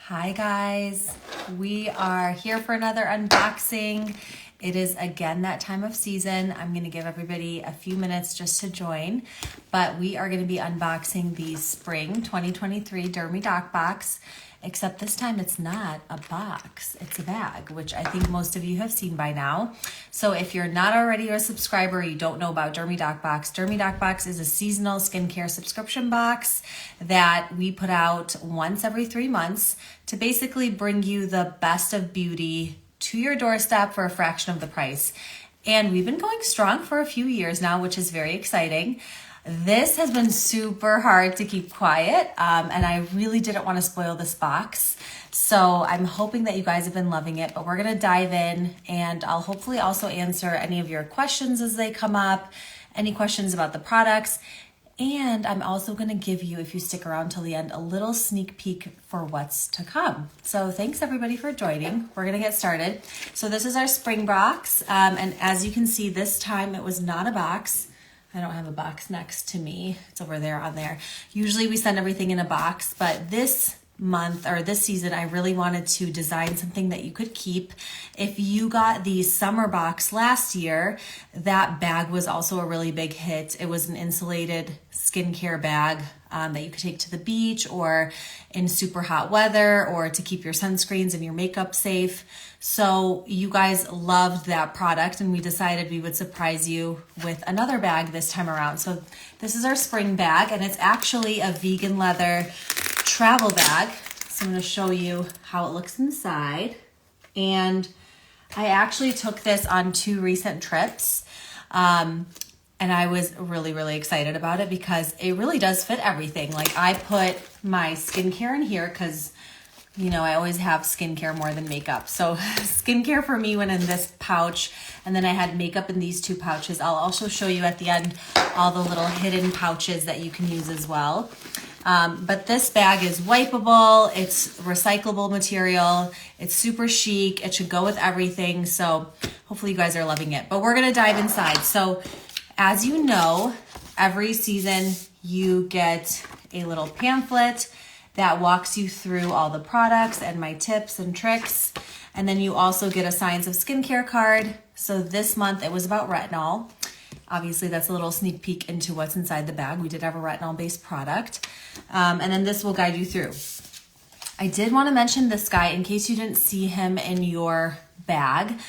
Hi guys, we are here for another unboxing. It is again that time of season. I'm going to give everybody a few minutes just to join, but we are going to be unboxing the Spring 2023 Dermy Doc Box, except this time it's not a box, it's a bag, which I think most of you have seen by now. So if you're not already a subscriber, you don't know about Dermy Doc Box is a seasonal skincare subscription box that we put out once every 3 months to basically bring you the best of beauty to your doorstep for a fraction of the price. And we've been going strong for a few years now, which is very exciting. This has been super hard to keep quiet, and I really didn't want to spoil this box. So I'm hoping that you guys have been loving it, but we're going to dive in, and I'll hopefully also answer any of your questions as they come up, any questions about the products. And I'm also going to give you, if you stick around till the end, a little sneak peek for what's to come. So thanks everybody for joining. We're going to get started. So this is our spring box. And as you can see, this time it was not a box. I don't have a box next to me. It's over there on there. Usually we send everything in a box, but this month or this season, I really wanted to design something that you could keep. If you got the summer box last year, that bag was also a really big hit. It was an insulated skincare bag that you could take to the beach or in super hot weather or to keep your sunscreens and your makeup safe. So you guys loved that product and we decided we would surprise you with another bag this time around. So this is our spring bag and it's actually a vegan leather travel bag. So I'm going to show you how it looks inside. And I actually took this on 2 recent trips. And I was really excited about it because it really does fit everything. Like I put my skincare in here because, you know, I always have skincare more than makeup. So skincare for me went in this pouch, and then I had makeup in these 2 pouches. I'll also show you at the end all the little hidden pouches that you can use as well. But this bag is wipeable, it's recyclable material, it's super chic, it should go with everything. So hopefully you guys are loving it. But we're gonna dive inside. So as you know, every season you get a little pamphlet that walks you through all the products and my tips and tricks. And then you also get a Science of Skincare card. So this month it was about retinol. Obviously that's a little sneak peek into what's inside the bag. We did have a retinol based product. And then this will guide you through. I did want to mention this guy in case you didn't see him in your bag.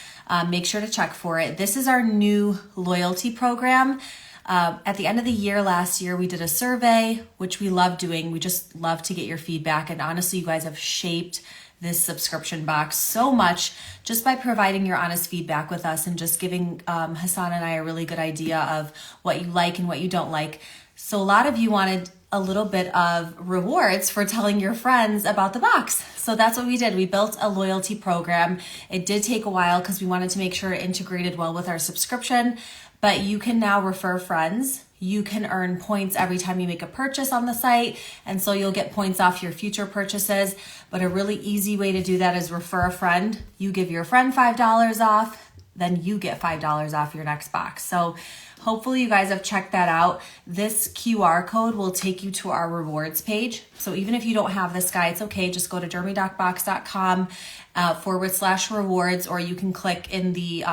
Make sure to check for it. This is our new loyalty program. At the end of the year last year, we did a survey, which we love doing. We just love to get your feedback. And honestly, you guys have shaped this subscription box so much just by providing your honest feedback with us and just giving Hassan and I a really good idea of what you like and what you don't like. So a lot of you wanted a little bit of rewards for telling your friends about the box. So that's what we did. We built a loyalty program. It did take a while because we wanted to make sure it integrated well with our subscription, but you can now refer friends. You can earn points every time you make a purchase on the site, and so you'll get points off your future purchases. But a really easy way to do that is refer a friend. You give your friend $5 off, then you get $5 off your next box. So hopefully you guys have checked that out. This QR code will take you to our rewards page. So even if you don't have this guy, it's okay. Just go to dermydocbox.com /rewards, or you can click in the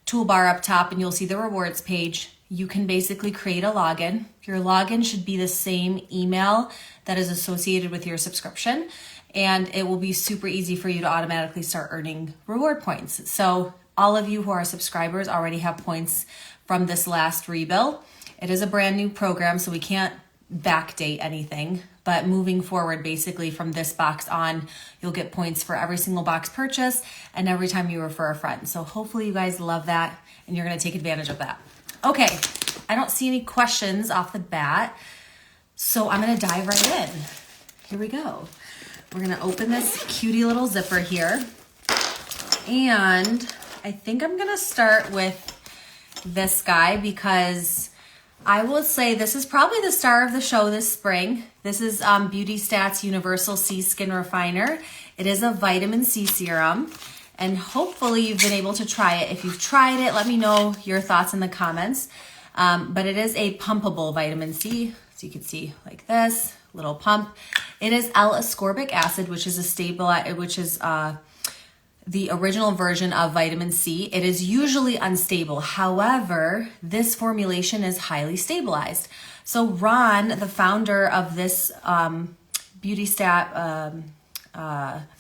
toolbar up top and you'll see the rewards page. You can basically create a login. Your login should be the same email that is associated with your subscription, and it will be super easy for you to automatically start earning reward points. So all of you who are subscribers already have points from this last rebill. It is a brand new program, so we can't backdate anything, but moving forward, basically from this box on, you'll get points for every single box purchase and every time you refer a friend. So hopefully you guys love that and you're gonna take advantage of that. Okay, I don't see any questions off the bat, so I'm gonna dive right in. Here we go. We're gonna open this cutie little zipper here. And I think I'm gonna start with this guy because I will say this is probably the star of the show this spring. This is Beauty Stats Universal C Skin Refiner. It is a vitamin C serum. And hopefully you've been able to try it. If you've tried it, let me know your thoughts in the comments. But it is a pumpable vitamin C. So you can see like this, little pump. It is L-ascorbic acid, which is the original version of vitamin C. It is usually unstable. However, this formulation is highly stabilized. So Ron, the founder of this Beauty Stat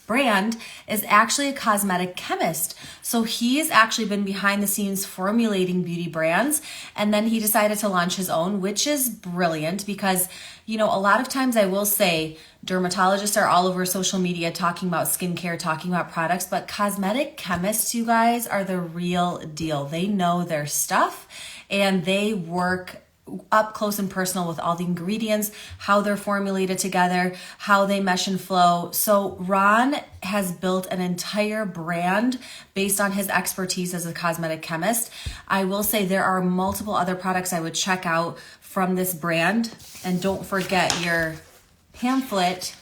brand, is actually a cosmetic chemist. So he's actually been behind the scenes formulating beauty brands, and then he decided to launch his own, which is brilliant because, you know, a lot of times I will say dermatologists are all over social media talking about skincare, talking about products, but cosmetic chemists, you guys, are the real deal. They know their stuff and they work up close and personal with all the ingredients, how they're formulated together, how they mesh and flow. So Ron has built an entire brand based on his expertise as a cosmetic chemist. I will say there are multiple other products I would check out from this brand. And don't forget, your pamphlet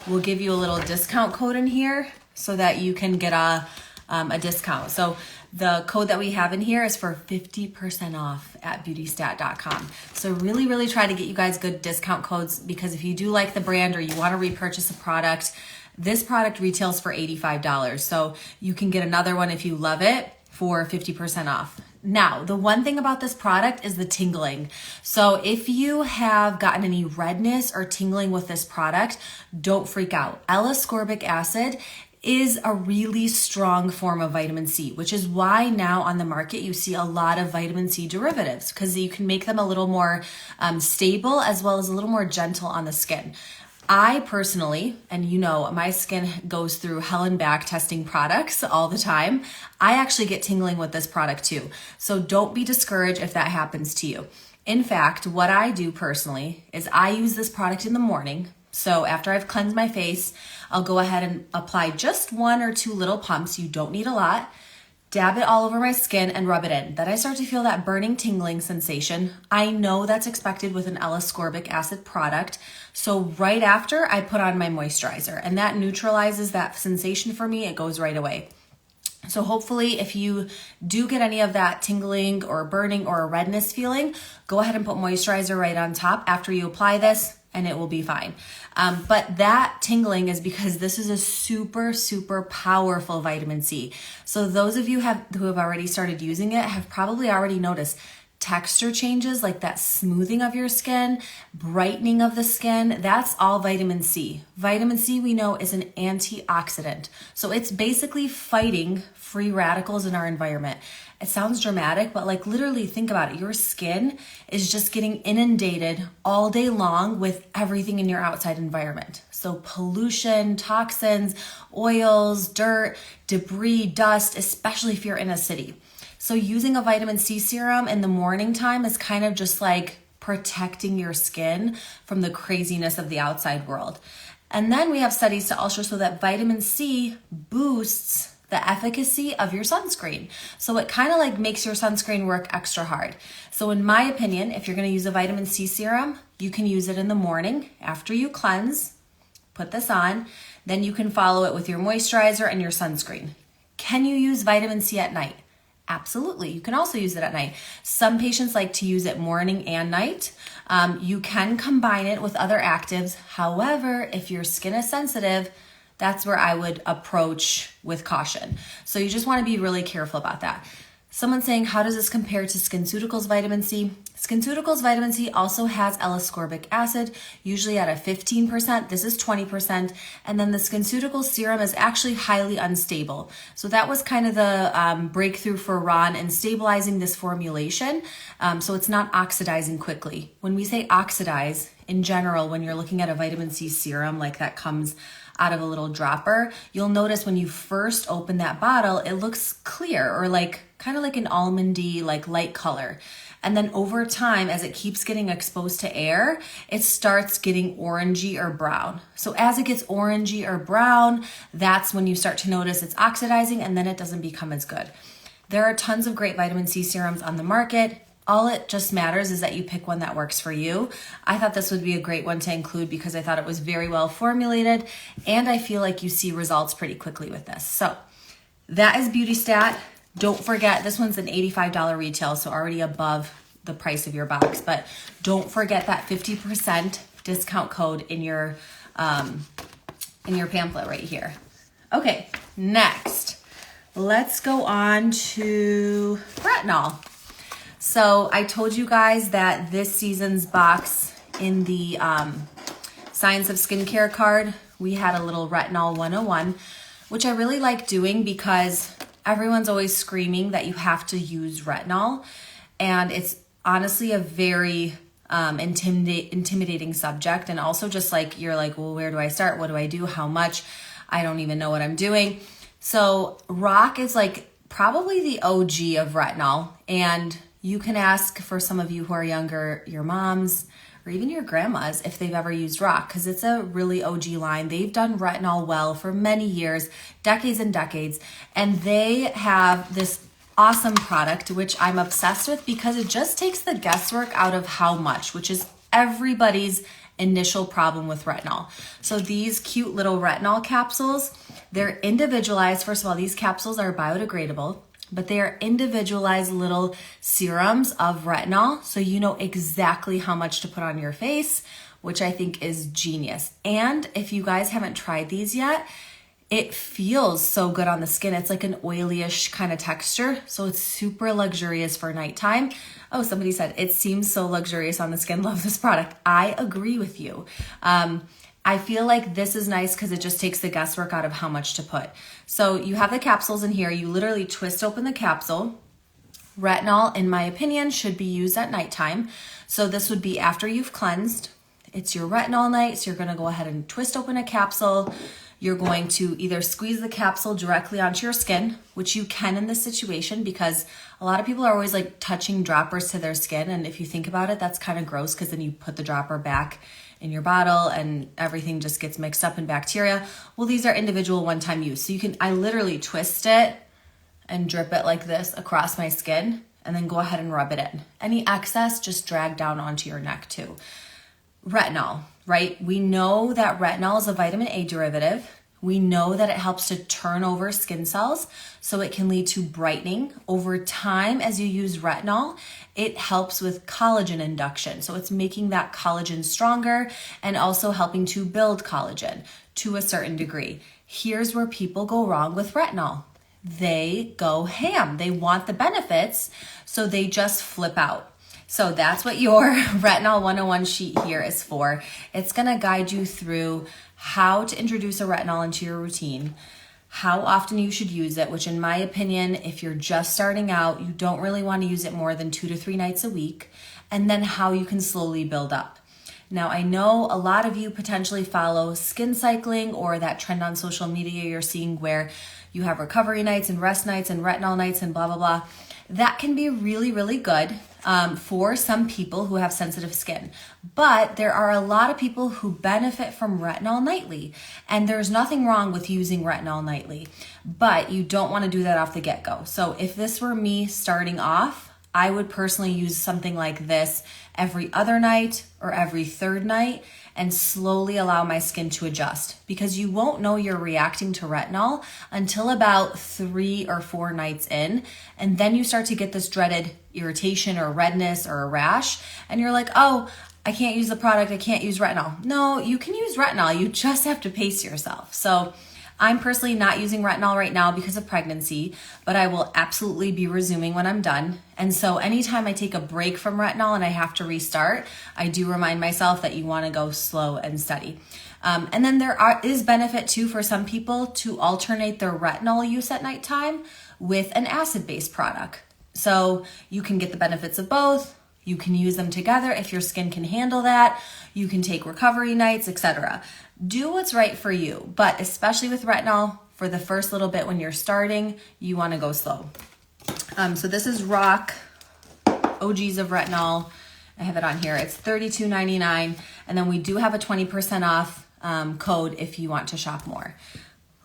will give you a little discount code in here so that you can get a discount. So the code that we have in here is for 50% off at beautystat.com. So really, really try to get you guys good discount codes, because if you do like the brand or you want to repurchase a product, this product retails for $85. So you can get another one if you love it for 50% off. Now, the one thing about this product is the tingling. So if you have gotten any redness or tingling with this product, don't freak out. L-ascorbic acid is a really strong form of vitamin C, which is why now on the market you see a lot of vitamin C derivatives, because you can make them a little more stable as well as a little more gentle on the skin. I personally, and you know, my skin goes through hell and back testing products all the time. I actually get tingling with this product too. So don't be discouraged if that happens to you. In fact, what I do personally is I use this product in the morning. So after I've cleansed my face, I'll go ahead and apply just 1 or 2 little pumps. You don't need a lot. Dab it all over my skin and rub it in. Then I start to feel that burning, tingling sensation. I know that's expected with an L-ascorbic acid product. So right after, I put on my moisturizer, and that neutralizes that sensation for me. It goes right away. So hopefully if you do get any of that tingling or burning or a redness feeling, go ahead and put moisturizer right on top after you apply this, and it will be fine. But that tingling is because this is a super, super powerful vitamin C. So those of you who have already started using it have probably already noticed texture changes, like that smoothing of your skin, brightening of the skin. That's all vitamin C. Vitamin C, we know, is an antioxidant. So it's basically fighting free radicals in our environment. It sounds dramatic, but like literally think about it. Your skin is just getting inundated all day long with everything in your outside environment. So pollution, toxins, oils, dirt, debris, dust, especially if you're in a city. So using a vitamin C serum in the morning time is kind of just like protecting your skin from the craziness of the outside world. And then we have studies to also show that vitamin C boosts the efficacy of your sunscreen. So it kind of like makes your sunscreen work extra hard. So in my opinion, if you're going to use a vitamin C serum, you can use it in the morning after you cleanse, put this on, then you can follow it with your moisturizer and your sunscreen. Can you use vitamin C at night? Absolutely. You can also use it at night. Some patients like to use it morning and night. You can combine it with other actives. However, if your skin is sensitive, that's where I would approach with caution. So you just want to be really careful about that. Someone's saying, how does this compare to SkinCeuticals vitamin C? SkinCeuticals vitamin C also has L-ascorbic acid, usually at a 15%. This is 20%. And then the SkinCeuticals serum is actually highly unstable. So that was kind of the breakthrough for Ron in stabilizing this formulation. So it's not oxidizing quickly. When we say oxidize, in general, when you're looking at a vitamin C serum like that comes out of a little dropper, you'll notice when you first open that bottle, it looks clear or like kind of like an almondy, like light color. And then over time, as it keeps getting exposed to air, it starts getting orangey or brown. So as it gets orangey or brown, that's when you start to notice it's oxidizing, and then it doesn't become as good. There are tons of great vitamin C serums on the market. All it just matters is that you pick one that works for you. I thought this would be a great one to include because I thought it was very well formulated, and I feel like you see results pretty quickly with this. So that is Beauty Stat. Don't forget, this one's an $85 retail, so already above the price of your box, but don't forget that 50% discount code in your pamphlet right here. Okay, next, let's go on to retinol. So I told you guys that this season's box in the Science of Skincare card, we had a little Retinol 101, which I really like doing because everyone's always screaming that you have to use retinol. And it's honestly a very intimidating subject. And also just like, you're like, well, where do I start? What do I do? How much? I don't even know what I'm doing. So ROC is like probably the OG of retinol. And you can ask, for some of you who are younger, your moms or even your grandmas, if they've ever used ROC, because it's a really OG line. They've done retinol well for many years, decades and decades. And they have this awesome product, which I'm obsessed with because it just takes the guesswork out of how much, which is everybody's initial problem with retinol. So these cute little retinol capsules, they're individualized. First of all, these capsules are biodegradable, but they are individualized little serums of retinol. So you know exactly how much to put on your face, which I think is genius. And if you guys haven't tried these yet, it feels so good on the skin. It's like an oilyish kind of texture. So it's super luxurious for nighttime. Oh, somebody said, it seems so luxurious on the skin. Love this product. I agree with you. I feel like this is nice because it just takes the guesswork out of how much to put. So you have the capsules in here. You literally twist open the capsule. Retinol, in my opinion, should be used at nighttime. So this would be after you've cleansed. It's your retinol night. So you're going to go ahead and twist open a capsule. You're going to either squeeze the capsule directly onto your skin, which you can in this situation because a lot of people are always like touching droppers to their skin. And if you think about it, that's kind of gross because then you put the dropper back in your bottle and everything just gets mixed up in bacteria. Well, these are individual one-time use. So I literally twist it and drip it like this across my skin and then go ahead and rub it in. Any excess, just drag down onto your neck too. Retinol, right? We know that retinol is a vitamin A derivative. We know that it helps to turn over skin cells, so it can lead to brightening. Over time, as you use retinol, it helps with collagen induction. So it's making that collagen stronger and also helping to build collagen to a certain degree. Here's where people go wrong with retinol. They go ham. They want the benefits, so they just flip out. So that's what your Retinol 101 sheet here is for. It's gonna guide you through how to introduce a retinol into your routine, how often you should use it, which in my opinion, if you're just starting out, you don't really wanna use it more than 2 to 3 nights a week, and then how you can slowly build up. Now, I know a lot of you potentially follow skin cycling or that trend on social media you're seeing where you have recovery nights and rest nights and retinol nights and blah, blah, blah. That can be really, really good for some people who have sensitive skin. But there are a lot of people who benefit from retinol nightly. And there's nothing wrong with using retinol nightly. But you don't want to do that off the get-go. So if this were me starting off, I would personally use something like this every other night or every third night and slowly allow my skin to adjust, because you won't know you're reacting to retinol until about 3 or 4 nights in. And then you start to get this dreaded irritation or redness or a rash. And you're like, oh, I can't use the product. I can't use retinol. No, you can use retinol. You just have to pace yourself. So I'm personally not using retinol right now because of pregnancy, but I will absolutely be resuming when I'm done. And so anytime I take a break from retinol and I have to restart, I do remind myself that you want to go slow and steady. And then is benefit too for some people to alternate their retinol use at nighttime with an acid-based product. So you can get the benefits of both. You can use them together if your skin can handle that. You can take recovery nights, etc. Do what's right for you, but especially with retinol, for the first little bit when you're starting, you want to go slow. So this is ROC, OGs of retinol. I have it on here. It's $32.99, and then we do have a 20% off code if you want to shop more.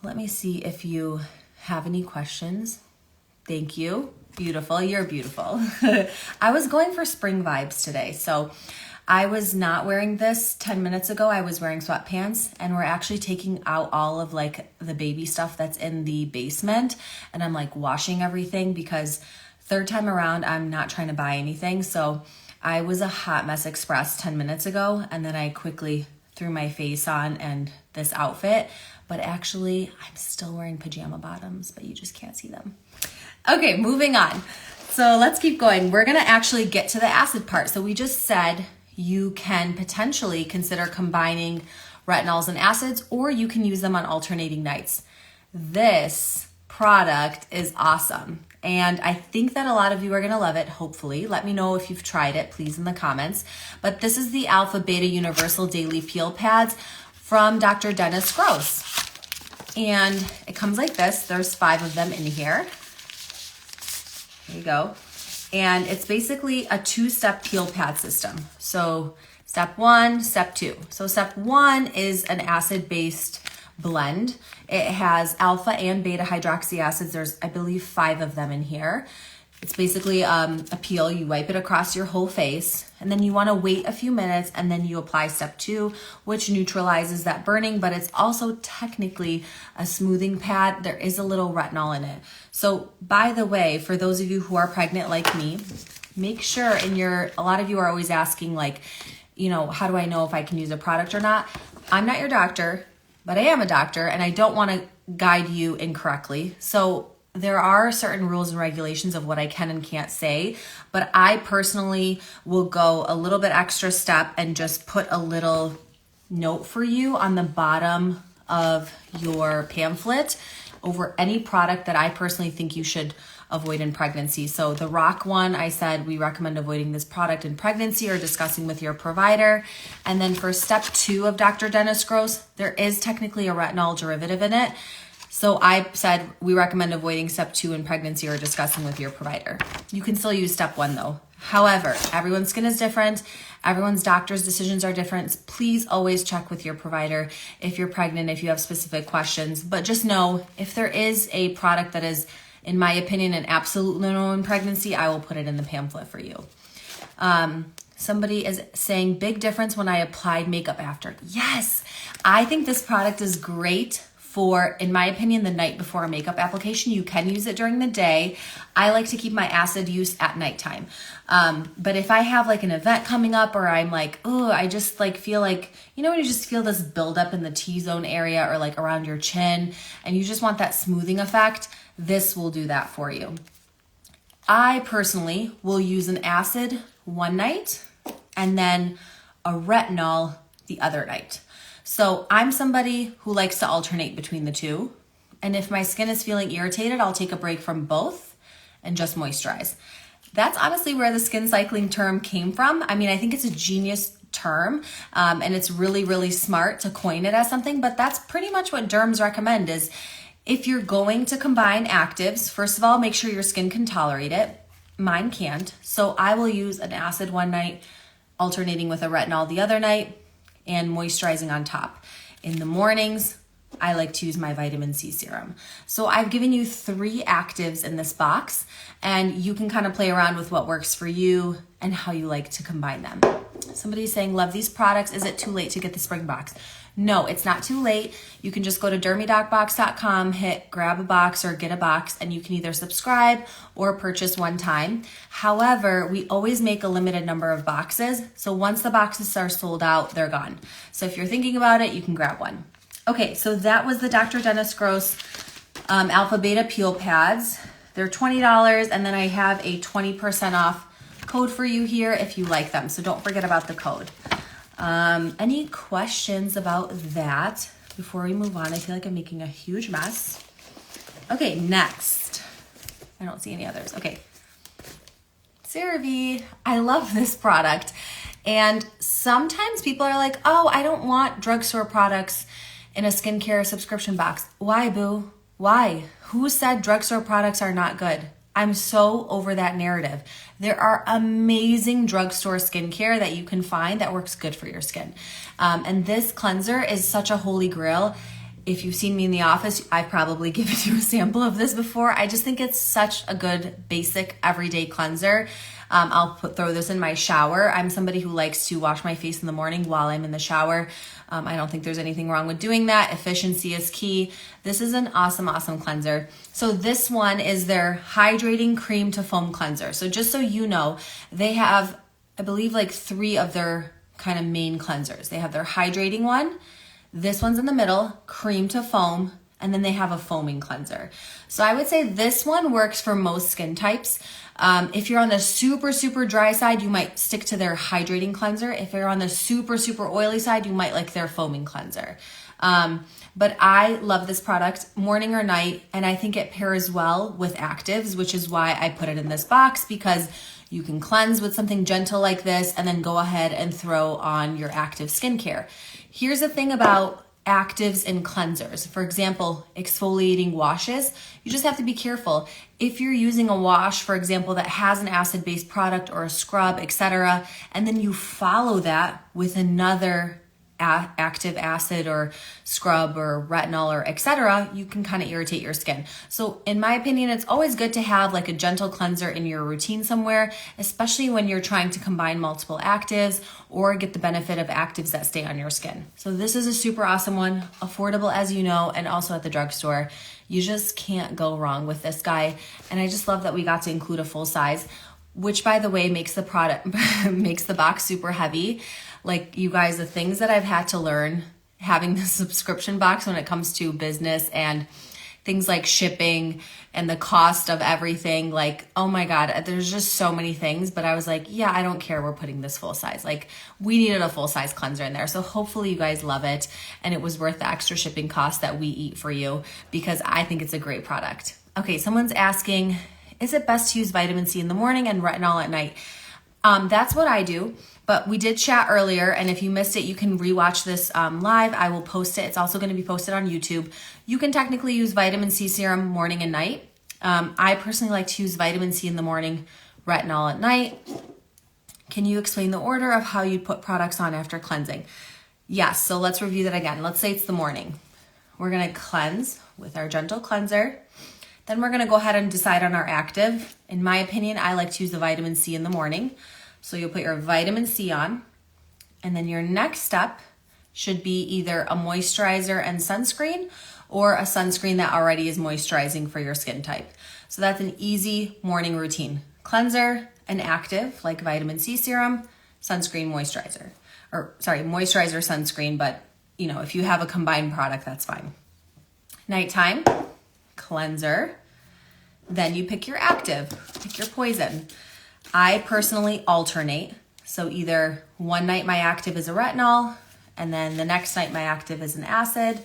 Let me see if you have any questions. Thank you. Beautiful. You're beautiful. I was going for spring vibes today. So I was not wearing this 10 minutes ago. I was wearing sweatpants, and we're actually taking out all of like the baby stuff that's in the basement. And I'm like washing everything because third time around, I'm not trying to buy anything. So I was a hot mess express 10 minutes ago, and then I quickly threw my face on and this outfit, but actually I'm still wearing pajama bottoms, but you just can't see them. Okay, moving on. So let's keep going. We're gonna actually get to the acid part. So we just said you can potentially consider combining retinols and acids, or you can use them on alternating nights. This product is awesome. And I think that a lot of you are gonna love it, hopefully. Let me know if you've tried it, please, in the comments. But this is the Alpha Beta Universal Daily Peel Pads from Dr. Dennis Gross. And it comes like this. There's 5 of them in here. There you go. And it's basically a 2-step peel pad system. So step 1, step 2. So step 1 is an acid-based blend. It has alpha and beta hydroxy acids. There's, I believe, 5 of them in here. It's basically a peel. You wipe it across your whole face, and then you want to wait a few minutes, and then you apply step 2, which neutralizes that burning, but it's also technically a smoothing pad. There is a little retinol in it. So by the way, for those of you who are pregnant like me, make sure a lot of you are always asking, like, you know, how do I know if I can use a product or not? I'm not your doctor, but I am a doctor, and I don't want to guide you incorrectly. So there are certain rules and regulations of what I can and can't say, but I personally will go a little bit extra step and just put a little note for you on the bottom of your pamphlet over any product that I personally think you should avoid in pregnancy. So the rock one, I said we recommend avoiding this product in pregnancy or discussing with your provider. And then for step 2 of Dr. Dennis Gross, there is technically a retinol derivative in it. So I said we recommend avoiding step 2 in pregnancy or discussing with your provider. You can still use step 1 though. However, everyone's skin is different. Everyone's doctor's decisions are different. Please always check with your provider if you're pregnant, if you have specific questions. But just know if there is a product that is, in my opinion, an absolute no in pregnancy, I will put it in the pamphlet for you. Somebody is saying big difference when I applied makeup after. Yes, I think this product is great for, in my opinion, the night before a makeup application. You can use it during the day. I like to keep my acid use at nighttime. But if I have like an event coming up, or I'm like, oh, I just like feel like, you know, when you just feel this buildup in the T-zone area or like around your chin, and you just want that smoothing effect, this will do that for you. I personally will use an acid one night and then a retinol the other night. So I'm somebody who likes to alternate between the two. And if my skin is feeling irritated, I'll take a break from both and just moisturize. That's honestly where the skin cycling term came from. I mean, I think it's a genius term, and it's really, really smart to coin it as something, but that's pretty much what derms recommend is if you're going to combine actives, first of all, make sure your skin can tolerate it. Mine can't. So I will use an acid one night, alternating with a retinol the other night, and moisturizing on top. In the mornings, I like to use my vitamin C serum. So I've given you 3 actives in this box, and you can kind of play around with what works for you and how you like to combine them. Somebody's saying, love these products. Is it too late to get the spring box? No, it's not too late. You can just go to dermydocbox.com, hit grab a box or get a box, and you can either subscribe or purchase one time. However, we always make a limited number of boxes. So once the boxes are sold out, they're gone. So if you're thinking about it, you can grab one. Okay, so that was the Dr. Dennis Gross Alpha Beta Peel Pads. They're $20, and then I have a 20% off code for you here if you like them. So don't forget about the code. Any questions about that before we move on? I feel like I'm making a huge mess. Okay, next. I don't see any others. Okay. CeraVe. I love this product. And sometimes people are like, oh, I don't want drugstore products in a skincare subscription box. Why, boo? Why? Who said drugstore products are not good? I'm so over that narrative. There are amazing drugstore skincare that you can find that works good for your skin. And this cleanser is such a holy grail. If you've seen me in the office, I've probably given you a sample of this before. I just think it's such a good, basic, everyday cleanser. I'll throw this in my shower. I'm somebody who likes to wash my face in the morning while I'm in the shower. I don't think there's anything wrong with doing that. Efficiency is key. This is an awesome, awesome cleanser. So this one is their Hydrating Cream to Foam Cleanser. So just so you know, they have I believe like 3 of their kind of main cleansers. They have their hydrating one, this one's in the middle, cream to foam, and then they have a foaming cleanser. So I would say this one works for most skin types. If you're on the super, super dry side, you might stick to their hydrating cleanser. If you're on the super, super oily side, you might like their foaming cleanser. But I love this product morning or night, and I think it pairs well with actives, which is why I put it in this box, because you can cleanse with something gentle like this and then go ahead and throw on your active skincare. Here's the thing about actives and cleansers. For example, exfoliating washes, you just have to be careful. If you're using a wash, for example, that has an acid-based product or a scrub, etc., and then you follow that with another active acid or scrub or retinol or etc., you can kind of irritate your skin. So in my opinion, it's always good to have like a gentle cleanser in your routine somewhere, especially when you're trying to combine multiple actives or get the benefit of actives that stay on your skin. So this is a super awesome one, affordable as you know, and also at the drugstore. You just can't go wrong with this guy. And I just love that we got to include a full size, which by the way makes the product makes the box super heavy. Like, you guys, the things that I've had to learn having the subscription box when it comes to business and things like shipping and the cost of everything, like, oh my God, there's just so many things. But I was like, yeah, I don't care. We're putting this full size. Like, we needed a full size cleanser in there. So hopefully you guys love it. And it was worth the extra shipping cost that we eat for you, because I think it's a great product. Okay, someone's asking, is it best to use vitamin C in the morning and retinol at night? That's what I do. But we did chat earlier, and if you missed it, you can rewatch this live. I will post it. It's also going to be posted on YouTube. You can technically use vitamin C serum morning and night. I personally like to use vitamin C in the morning, retinol at night. Can you explain the order of how you put products on after cleansing? Yes, so let's review that again. Let's say it's the morning. We're going to cleanse with our gentle cleanser. Then we're going to go ahead and decide on our active. In my opinion, I like to use the vitamin C in the morning. So you'll put your vitamin C on, and then your next step should be either a moisturizer and sunscreen or a sunscreen that already is moisturizing for your skin type. So that's an easy morning routine. Cleanser and active, like vitamin C serum, sunscreen, moisturizer. Moisturizer, sunscreen, but you know, if you have a combined product, that's fine. Nighttime, cleanser, then you pick your active, pick your poison. I personally alternate. So either one night my active is a retinol, and then the next night my active is an acid,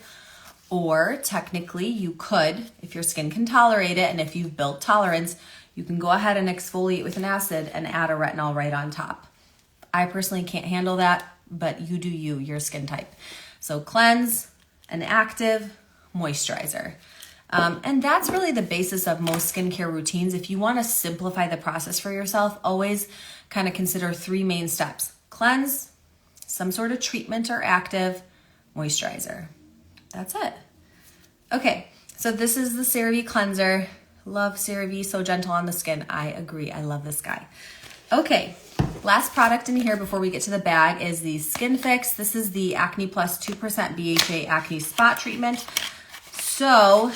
or technically you could, if your skin can tolerate it and if you've built tolerance, you can go ahead and exfoliate with an acid and add a retinol right on top. I personally can't handle that, but you do you, your skin type. So cleanse, an active, moisturizer. And that's really the basis of most skincare routines. If you want to simplify the process for yourself, always kind of consider 3 main steps. Cleanse, some sort of treatment or active, moisturizer. That's it. Okay, so this is the CeraVe cleanser. Love CeraVe, so gentle on the skin. I agree, I love this guy. Okay, last product in here before we get to the bag is the Skin Fix. This is the Acne Plus 2% BHA Acne Spot Treatment. So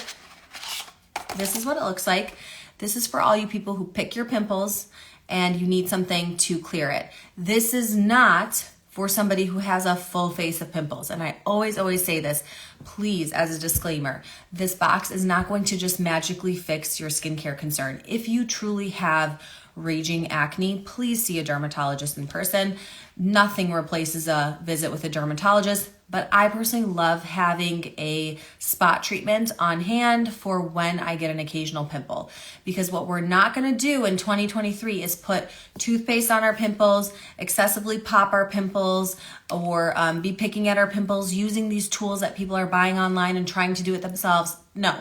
this is what it looks like. This is for all you people who pick your pimples and you need something to clear it. This is not for somebody who has a full face of pimples. And I always say this, please, as a disclaimer, this box is not going to just magically fix your skincare concern. If you truly have raging acne, please see a dermatologist in person. Nothing replaces a visit with a dermatologist, but I personally love having a spot treatment on hand for when I get an occasional pimple. Because what we're not gonna do in 2023 is put toothpaste on our pimples, excessively pop our pimples, or be picking at our pimples using these tools that people are buying online and trying to do it themselves. No.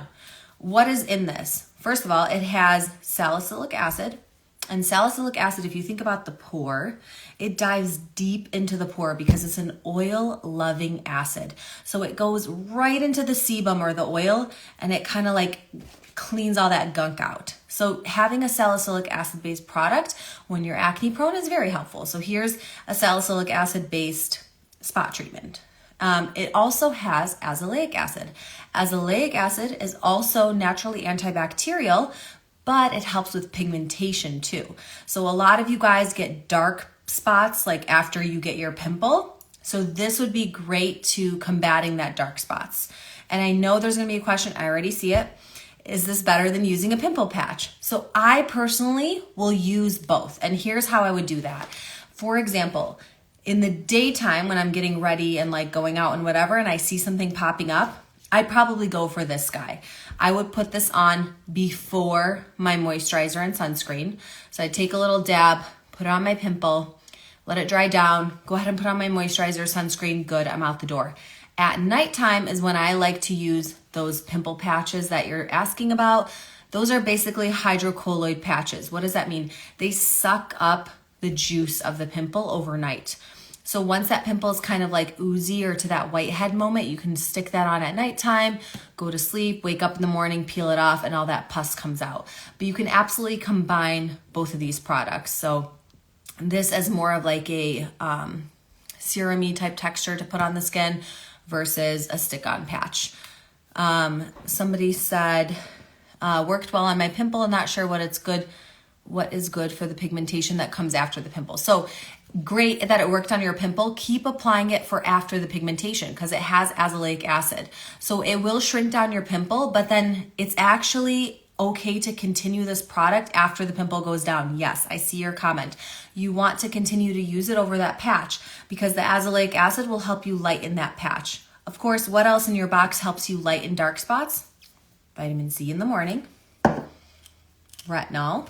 What is in this? First of all, it has salicylic acid. And salicylic acid, if you think about the pore, it dives deep into the pore because it's an oil-loving acid. So it goes right into the sebum or the oil, and it kind of like cleans all that gunk out. So having a salicylic acid-based product when you're acne prone is very helpful. So here's a salicylic acid-based spot treatment. It also has azelaic acid. Azelaic acid is also naturally antibacterial, but it helps with pigmentation too. So a lot of you guys get dark spots like after you get your pimple. So this would be great to combating that dark spots. And I know there's gonna be a question, I already see it. Is this better than using a pimple patch? So I personally will use both. And here's how I would do that. For example, in the daytime when I'm getting ready and like going out and whatever, and I see something popping up, I'd probably go for this guy. I would put this on before my moisturizer and sunscreen. So I'd take a little dab, put it on my pimple, let it dry down, go ahead and put on my moisturizer, sunscreen, good, I'm out the door. At nighttime is when I like to use those pimple patches that you're asking about. Those are basically hydrocolloid patches. What does that mean? They suck up the juice of the pimple overnight. So once that pimple is kind of like oozy or to that whitehead moment, you can stick that on at nighttime, go to sleep, wake up in the morning, peel it off, and all that pus comes out. But you can absolutely combine both of these products. So this is more of like a serum-y type texture to put on the skin versus a stick-on patch. Somebody said, worked well on my pimple. I'm not sure what is good for the pigmentation that comes after the pimple. So great that it worked on your pimple. Keep applying it for after the pigmentation because it has azelaic acid. So it will shrink down your pimple, but then it's actually okay to continue this product after the pimple goes down. Yes, I see your comment. You want to continue to use it over that patch because the azelaic acid will help you lighten that patch. Of course, what else in your box helps you lighten dark spots? Vitamin C in the morning, retinol,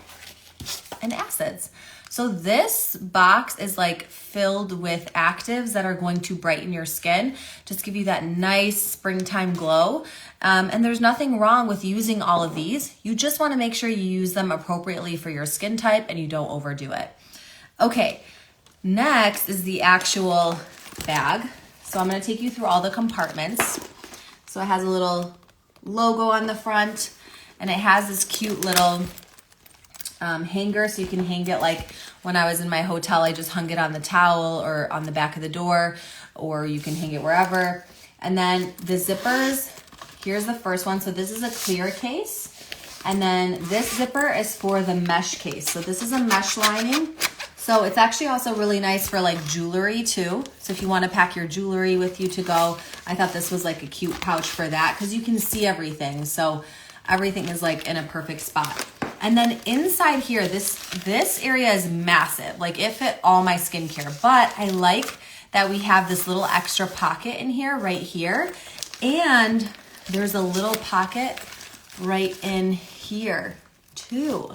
and acids. So this box is like filled with actives that are going to brighten your skin, just give you that nice springtime glow. And there's nothing wrong with using all of these. You just want to make sure you use them appropriately for your skin type and you don't overdo it. Okay, next is the actual bag. So I'm going to take you through all the compartments. So it has a little logo on the front and it has this cute little hanger, so you can hang it like when I was in my hotel, I just hung it on the towel or on the back of the door, or you can hang it wherever. And then the zippers, here's the first one. So this is a clear case. And then this zipper is for the mesh case. So this is a mesh lining. So it's actually also really nice for like jewelry too. So if you want to pack your jewelry with you to go, I thought this was like a cute pouch for that because you can see everything. So everything is like in a perfect spot. And then inside here, this area is massive. Like it fit all my skincare, but I like that we have this little extra pocket in here, right here. And there's a little pocket right in here too.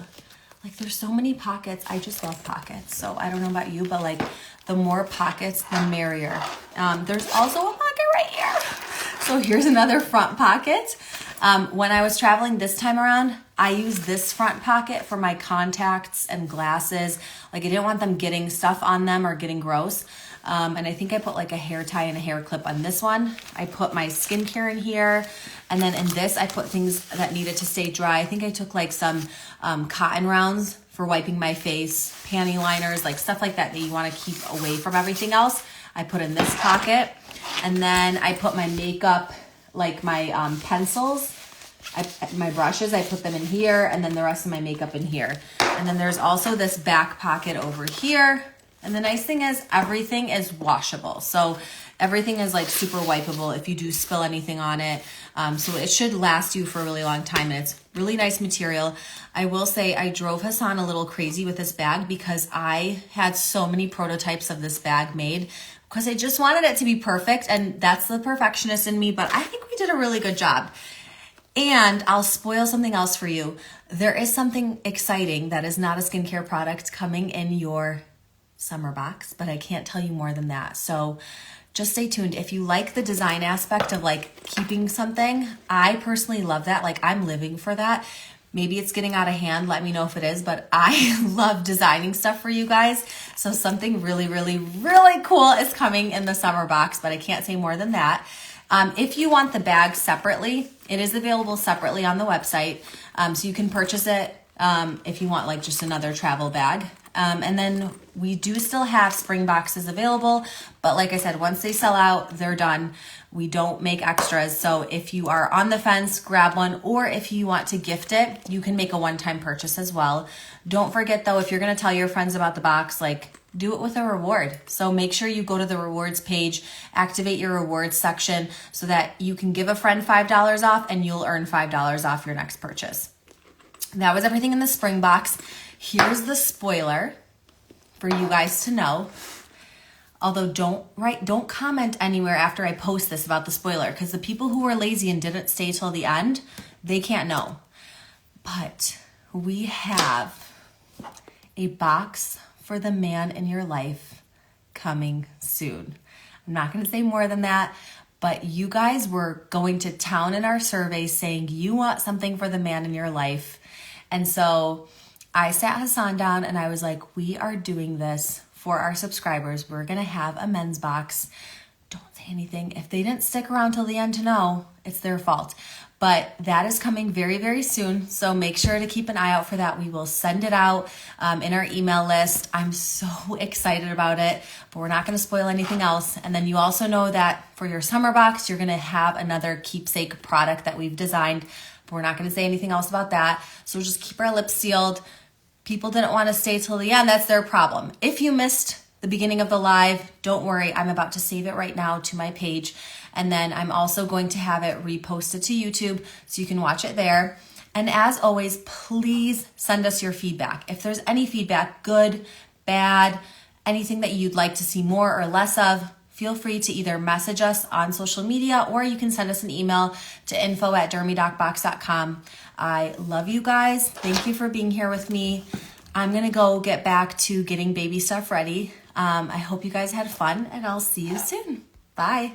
Like there's so many pockets. I just love pockets. So I don't know about you, but like the more pockets, the merrier. There's also a pocket right here. So here's another front pocket. When I was traveling this time around, I used this front pocket for my contacts and glasses. Like I didn't want them getting stuff on them or getting gross. And I think I put like a hair tie and a hair clip on this one. I put my skincare in here. And then in this, I put things that needed to stay dry. I think I took like some cotton rounds for wiping my face, panty liners, like stuff like that you want to keep away from everything else. I put in this pocket. And then I put my makeup, like my pencils, my brushes, I put them in here, and then the rest of my makeup in here. And then there's also this back pocket over here. And the nice thing is everything is washable. So everything is like super wipeable if you do spill anything on it. So it should last you for a really long time. And it's really nice material. I will say I drove Hassan a little crazy with this bag because I had so many prototypes of this bag made because I just wanted it to be perfect. And that's the perfectionist in me, but I think we did a really good job. And I'll spoil something else for you. There is something exciting that is not a skincare product coming in your summer box, but I can't tell you more than that. So just stay tuned. If you like the design aspect of like keeping something, I personally love that. Like I'm living for that. Maybe it's getting out of hand. Let me know if it is, but I love designing stuff for you guys. So something really, really, really cool is coming in the summer box, but I can't say more than that. If you want the bag separately, it is available separately on the website. So you can purchase it if you want like just another travel bag. And then we do still have spring boxes available, but like I said, once they sell out, they're done. We don't make extras. So if you are on the fence, grab one, or if you want to gift it, you can make a one-time purchase as well. Don't forget though, if you're going to tell your friends about the box, like do it with a reward. So make sure you go to the rewards page, activate your rewards section so that you can give a friend $5 off and you'll earn $5 off your next purchase. That was everything in the spring box. Here's the spoiler for you guys to know. Although don't comment anywhere after I post this about the spoiler, because the people who were lazy and didn't stay till the end, they can't know. But we have a box for the man in your life coming soon. I'm not going to say more than that, but you guys were going to town in our survey saying you want something for the man in your life. And so I sat Hassan down and I was like, we are doing this for our subscribers. We're going to have a men's box. Don't say anything. If they didn't stick around till the end to know, it's their fault. But that is coming very, very soon. So make sure to keep an eye out for that. We will send it out in our email list. I'm so excited about it, but we're not going to spoil anything else. And then you also know that for your summer box, you're going to have another keepsake product that we've designed, but we're not going to say anything else about that. So just keep our lips sealed. People didn't want to stay till the end. That's their problem. If you missed the beginning of the live, don't worry. I'm about to save it right now to my page. And then I'm also going to have it reposted to YouTube so you can watch it there. And as always, please send us your feedback. If there's any feedback, good, bad, anything that you'd like to see more or less of, feel free to either message us on social media or you can send us an email to info@dermydocbox.com. I love you guys. Thank you for being here with me. I'm going to go get back to getting baby stuff ready. I hope you guys had fun and I'll see you soon. Bye.